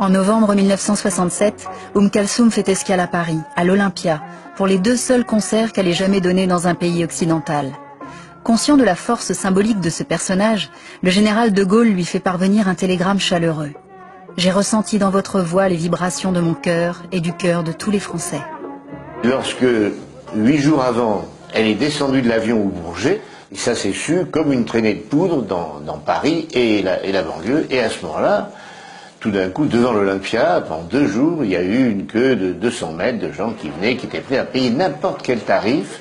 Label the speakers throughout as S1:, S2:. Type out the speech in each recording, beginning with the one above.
S1: En novembre 1967, Kalsoum fait escale à Paris, à l'Olympia, pour les 2 seuls concerts qu'elle ait jamais donnés dans un pays occidental. Conscient de la force symbolique de ce personnage, le général de Gaulle lui fait parvenir un télégramme chaleureux. « J'ai ressenti dans votre voix les vibrations de mon cœur et du cœur de tous les Français. »
S2: Lorsque, 8 jours avant, elle est descendue de l'avion au Bourget, ça s'est su comme une traînée de poudre dans Paris et la banlieue, et à ce moment-là, tout d'un coup, devant l'Olympia, pendant 2 jours, il y a eu une queue de 200 mètres de gens qui venaient, qui étaient prêts à payer n'importe quel tarif.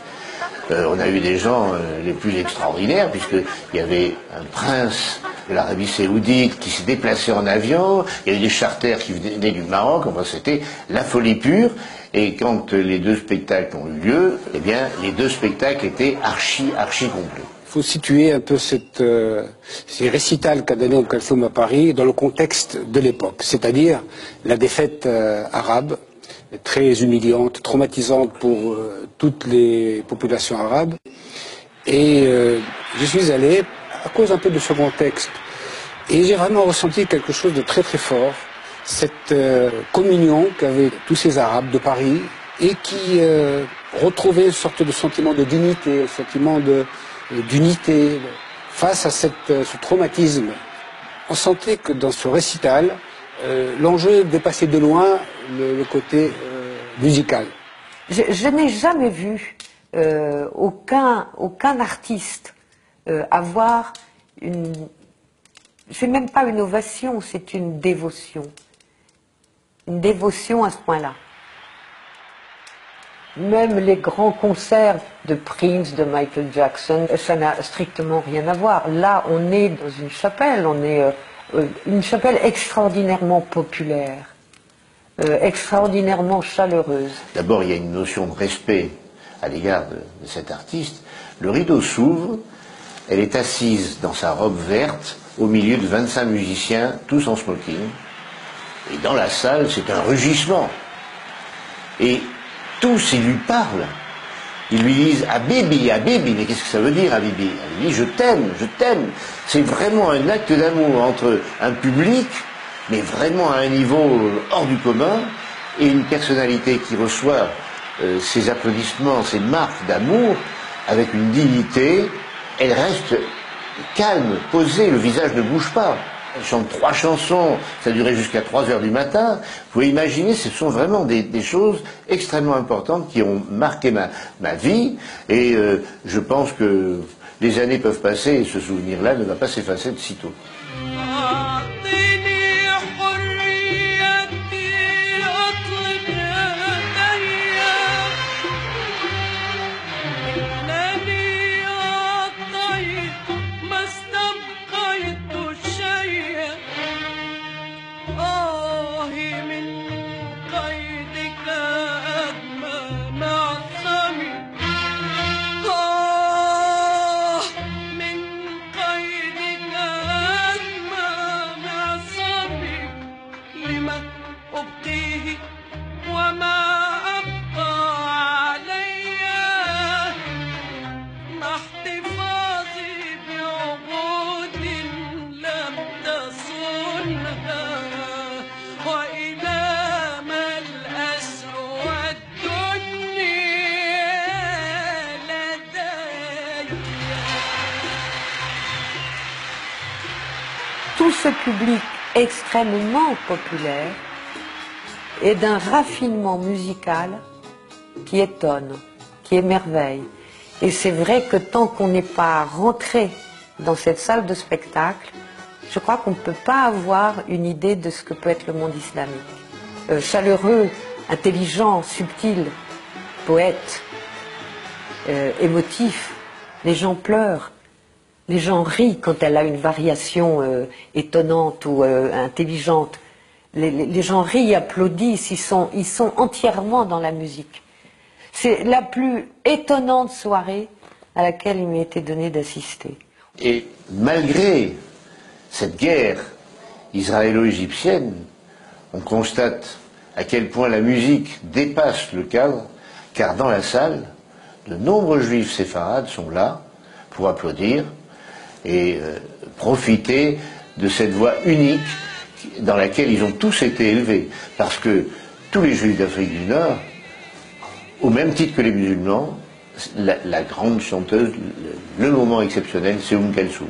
S2: On a eu des gens les plus extraordinaires, puisqu'il y avait un prince de l'Arabie Saoudite qui s'est déplacé en avion, il y a eu des charters qui venaient du Maroc, enfin c'était la folie pure. Et quand les 2 spectacles ont eu lieu, eh bien, les 2 spectacles étaient archi complets.
S3: Il faut situer un peu ces récitals qu'a donné Kalsoum à Paris dans le contexte de l'époque, c'est-à-dire la défaite arabe, très humiliante, traumatisante pour toutes les populations arabes. Et je suis allé à cause un peu de ce contexte. Et j'ai vraiment ressenti quelque chose de très très fort, cette communion qu'avaient tous ces Arabes de Paris et qui retrouvaient une sorte de sentiment de dignité, un sentiment d'unité face à ce traumatisme. On sentait que dans ce récital, l'enjeu dépassait de loin le côté musical.
S4: Je n'ai jamais vu aucun artiste avoir une... C'est même pas une ovation, c'est une dévotion. Une dévotion à ce point-là. Même les grands concerts de Prince, de Michael Jackson, ça n'a strictement rien à voir. Là, on est dans une chapelle, on est une chapelle extraordinairement populaire, extraordinairement chaleureuse.
S2: D'abord, il y a une notion de respect à l'égard de cet artiste. Le rideau s'ouvre, elle est assise dans sa robe verte, au milieu de 25 musiciens, tous en smoking. Et dans la salle, c'est un rugissement. Et tous, ils lui parlent. Ils lui disent « Habibi, Habibi ». Mais qu'est-ce que ça veut dire, Habibi? Habibi, je t'aime, je t'aime. C'est vraiment un acte d'amour entre un public, mais vraiment à un niveau hors du commun, et une personnalité qui reçoit ces applaudissements, ces marques d'amour, avec une dignité. Elle reste calme, posée, le visage ne bouge pas. Elle chante 3 chansons, ça durait jusqu'à 3 heures du matin. Vous pouvez imaginer, ce sont vraiment des choses extrêmement importantes qui ont marqué ma vie. Et je pense que les années peuvent passer et ce souvenir-là ne va pas s'effacer de sitôt.
S4: Tout ce public extrêmement populaire est d'un raffinement musical qui étonne, qui émerveille. Et c'est vrai que tant qu'on n'est pas rentré dans cette salle de spectacle, je crois qu'on ne peut pas avoir une idée de ce que peut être le monde islamique. Chaleureux, intelligent, subtil, poète, émotif, les gens pleurent. Les gens rient quand elle a une variation étonnante ou intelligente. Les gens rient, applaudissent, ils sont entièrement dans la musique. C'est la plus étonnante soirée à laquelle il m'a été donné d'assister.
S2: Et malgré cette guerre israélo-égyptienne, on constate à quel point la musique dépasse le cadre, car dans la salle, de nombreux juifs séfarades sont là pour applaudir et profiter de cette voix unique dans laquelle ils ont tous été élevés. Parce que tous les Juifs d'Afrique du Nord, au même titre que les musulmans, la grande chanteuse, le moment exceptionnel, c'est Kalsoum.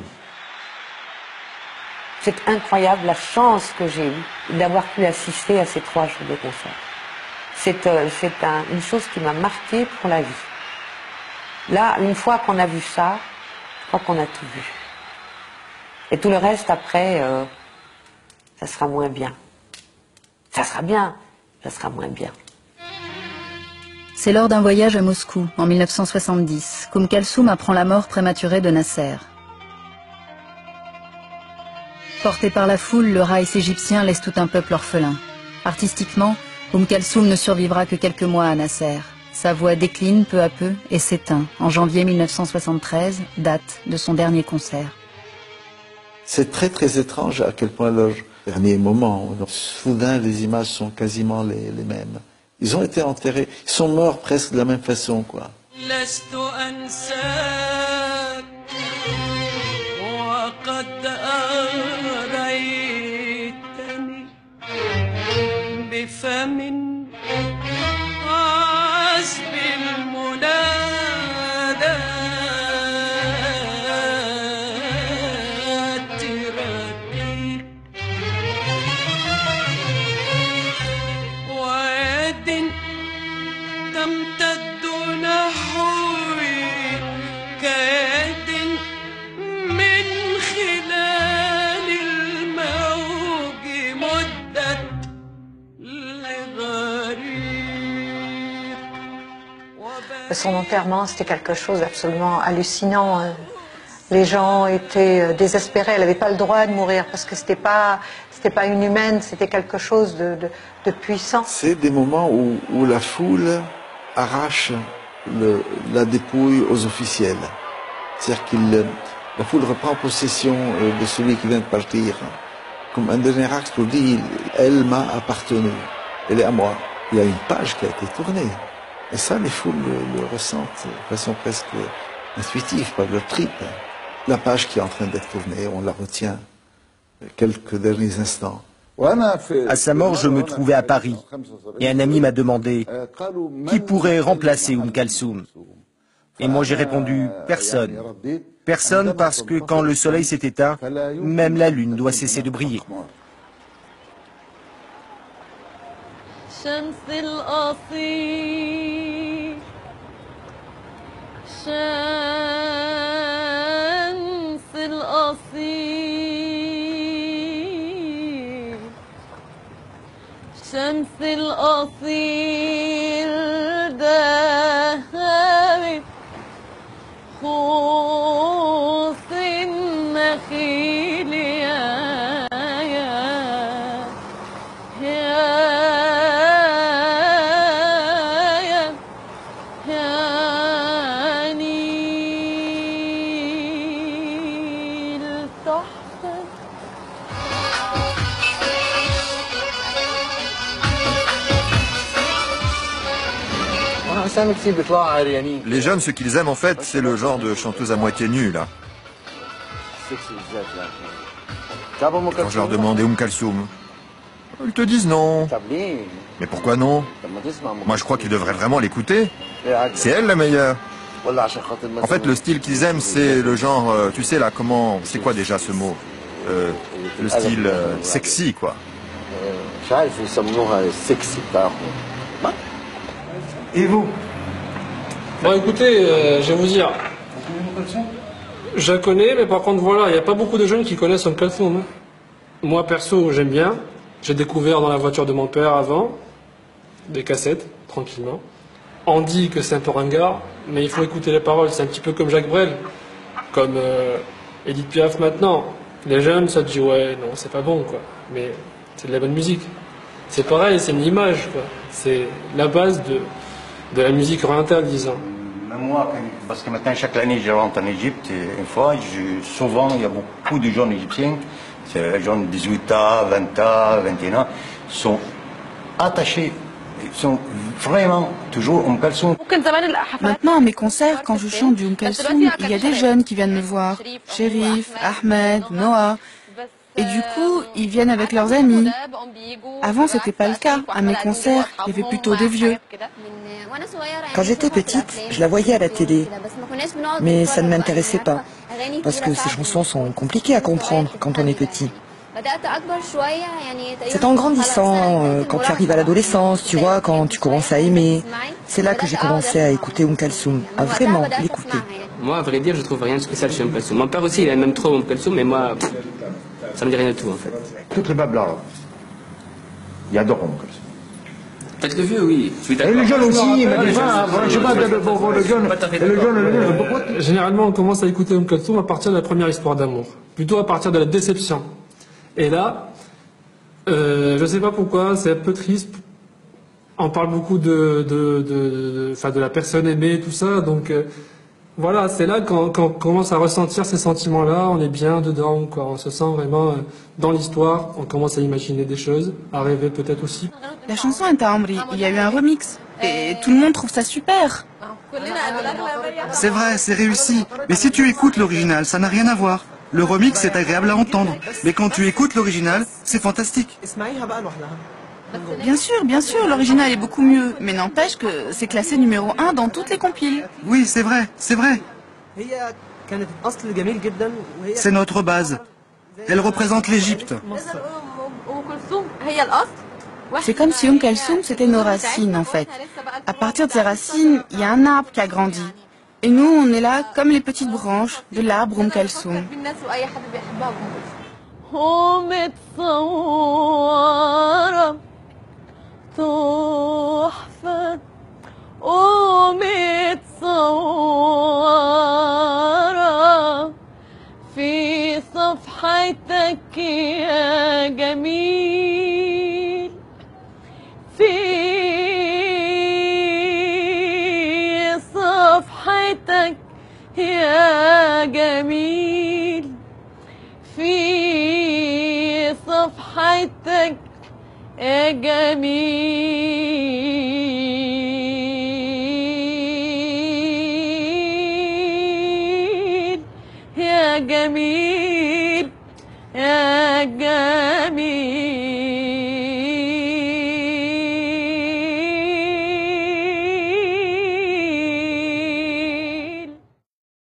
S4: C'est incroyable la chance que j'ai eue d'avoir pu assister à ces 3 jours de concert. C'est une chose qui m'a marquée pour la vie. Là, une fois qu'on a vu ça, je crois qu'on a tout vu. Et tout le reste, après, ça sera moins bien. Ça sera bien, ça sera moins bien.
S1: C'est lors d'un voyage à Moscou, en 1970, Kalsoum apprend la mort prématurée de Nasser. Porté par la foule, le Reich égyptien laisse tout un peuple orphelin. Artistiquement, Kalsoum ne survivra que quelques mois à Nasser. Sa voix décline peu à peu et s'éteint en janvier 1973, date de son dernier concert.
S5: C'est très très étrange à quel point leur dernier moment, soudain les images sont quasiment les mêmes. Ils ont été enterrés, ils sont morts presque de la même façon, quoi.
S6: Son enterrement, c'était quelque chose d'absolument hallucinant. Les gens étaient désespérés. Elle n'avait pas le droit de mourir parce que c'était pas une humaine, c'était quelque chose de puissant.
S5: C'est des moments où la foule arrache la dépouille aux officiels. C'est-à-dire que la foule reprend possession de celui qui vient de partir. Comme un dernier acte pour dire, elle m'a appartenu, elle est à moi. Il y a une page qui a été tournée. Et ça, les foules le ressentent de façon presque intuitive, par leur tripes. La page qui est en train d'être tournée, on la retient quelques derniers instants.
S7: À sa mort, je me trouvais à Paris. Et un ami m'a demandé qui pourrait remplacer Kalsoum. Et moi j'ai répondu personne. Personne parce que quand le soleil s'est éteint, même la lune doit cesser de briller.
S8: شمس الأصيل شمس الأصيل شمس الأصيل ذهبت خوص النخيل
S9: Les jeunes, ce qu'ils aiment en fait, c'est le genre de chanteuse à moitié nue, là. Quand je leur demande Kalsoum, ils te disent non. Mais pourquoi non? Moi, je crois qu'ils devraient vraiment l'écouter. C'est elle la meilleure. En fait, le style qu'ils aiment, c'est le genre, tu sais là, comment, c'est quoi déjà ce mot? Le style sexy, quoi.
S10: Et vous?
S11: Bon écoutez, je vais vous dire, je la connais, mais par contre voilà, il n'y a pas beaucoup de jeunes qui connaissent Kalsoum. Moi perso, j'aime bien. J'ai découvert dans la voiture de mon père avant, des cassettes, tranquillement. On dit que c'est un peu ringard, mais il faut écouter les paroles, c'est un petit peu comme Jacques Brel, comme Edith Piaf maintenant. Les jeunes, ça te dit ouais, non, c'est pas bon quoi, mais c'est de la bonne musique. C'est pareil, c'est une image quoi, c'est la base de la musique orientale, disons.
S10: Même moi, parce que maintenant, chaque année, je rentre en Égypte, une fois, souvent, il y a beaucoup de jeunes égyptiens, c'est les jeunes de 18 ans, 20 ans, 21 ans, sont attachés, sont vraiment toujours Kalsoum.
S12: Maintenant, à mes concerts, quand je chante du Kalsoum, il y a des jeunes qui viennent me voir. Chérif, Ahmed, Noah. Et du coup, ils viennent avec leurs amis. Avant, c'était pas le cas. À mes concerts, il y avait plutôt des vieux.
S13: Quand j'étais petite, je la voyais à la télé. Mais ça ne m'intéressait pas. Parce que ces chansons sont compliquées à comprendre quand on est petit. C'est en grandissant, quand tu arrives à l'adolescence, tu vois, quand tu commences à aimer. C'est là que j'ai commencé à écouter Kalsoum, à vraiment l'écouter.
S14: Moi, à vrai dire, je trouve rien de spécial chez Kalsoum. Mon père aussi, il aime même trop Kalsoum, mais moi, ça me dit rien du tout, en fait.
S2: Toutes les babes là, ils adorent Kalsoum.
S14: Peut-être le vieux, oui.
S2: Et le jeune aussi, mais déjà, je sais pas, le jeune,
S11: Généralement, on commence à écouter Kalsoum à partir de la première histoire d'amour. Plutôt à partir de la déception. Et là, je sais pas pourquoi, c'est un peu triste. On parle beaucoup de la personne aimée, tout ça, donc voilà, c'est là qu'on commence à ressentir ces sentiments-là, on est bien dedans, quoi. On se sent vraiment dans l'histoire, on commence à imaginer des choses, à rêver peut-être aussi.
S12: La chanson est à Amri, il y a eu un remix, et tout le monde trouve ça super.
S15: C'est vrai, c'est réussi, mais si tu écoutes l'original, ça n'a rien à voir. Le remix est agréable à entendre, mais quand tu écoutes l'original, c'est fantastique.
S12: Bien sûr, l'original est beaucoup mieux, mais n'empêche que c'est classé numéro 1 dans toutes les compiles.
S15: Oui, c'est vrai, c'est vrai. C'est notre base. Elle représente l'Égypte.
S12: C'est comme si Kalsoum c'était nos racines en fait. À partir de ces racines, il y a un arbre qui a grandi. Et nous, on est là comme les petites branches de l'arbre Kalsoum.
S8: تحفة ومتصورة في صفحتك يا جميل في صفحتك يا جميل في صفحتك يا جميل يا جميل يا جميل